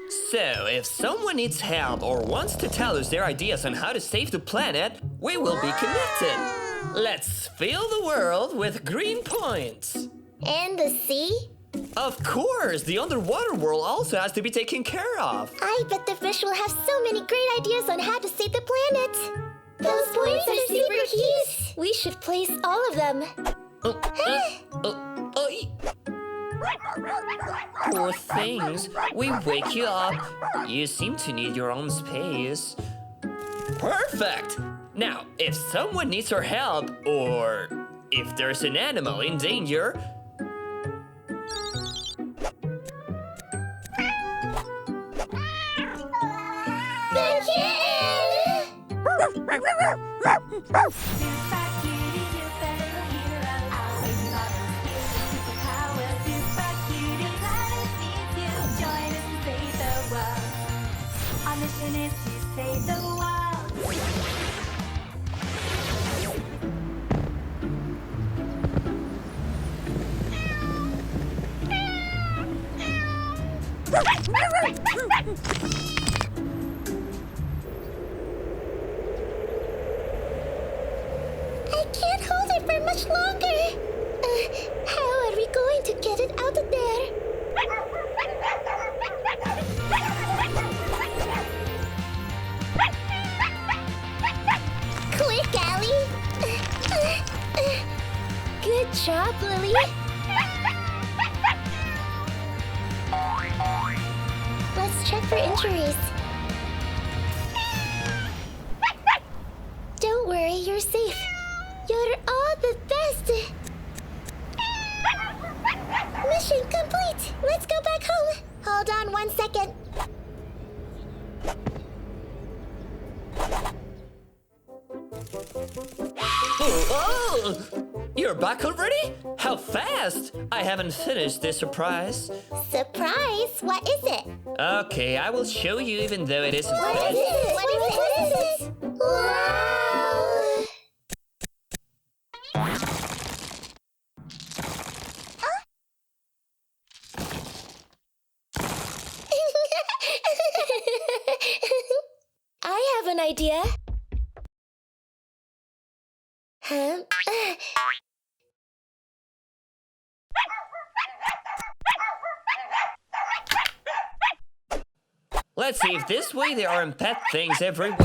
So, if someone needs help or wants to tell us their ideas on how to save the planet, we will be connected. Let's fill the world with green points. And the sea? Of course, the underwater world also has to be taken care of. I bet the fish will have so many great ideas on how to save the planet. Those points are super cute. We should place all of them. Poor things, we wake you up. You seem to need your own space. Perfect! Now, if someone needs our help, or if there's an animal in danger, the kitten! Our mission is to save the world. I can't hold it for much longer. How are we going to get it out of there? Quick, Allie. Good job, Lily. Let's check for injuries. Don't worry, you're safe. You're all the best. Mission complete. Let's go back home. Hold on 1 second. oh, you're back already? How fast? I haven't finished this surprise. Surprise? What is it? Okay, I will show you even though it isn't. What is it? What is it? Wow! I have an idea. Huh? Let's see if this way there aren't pet things everywhere.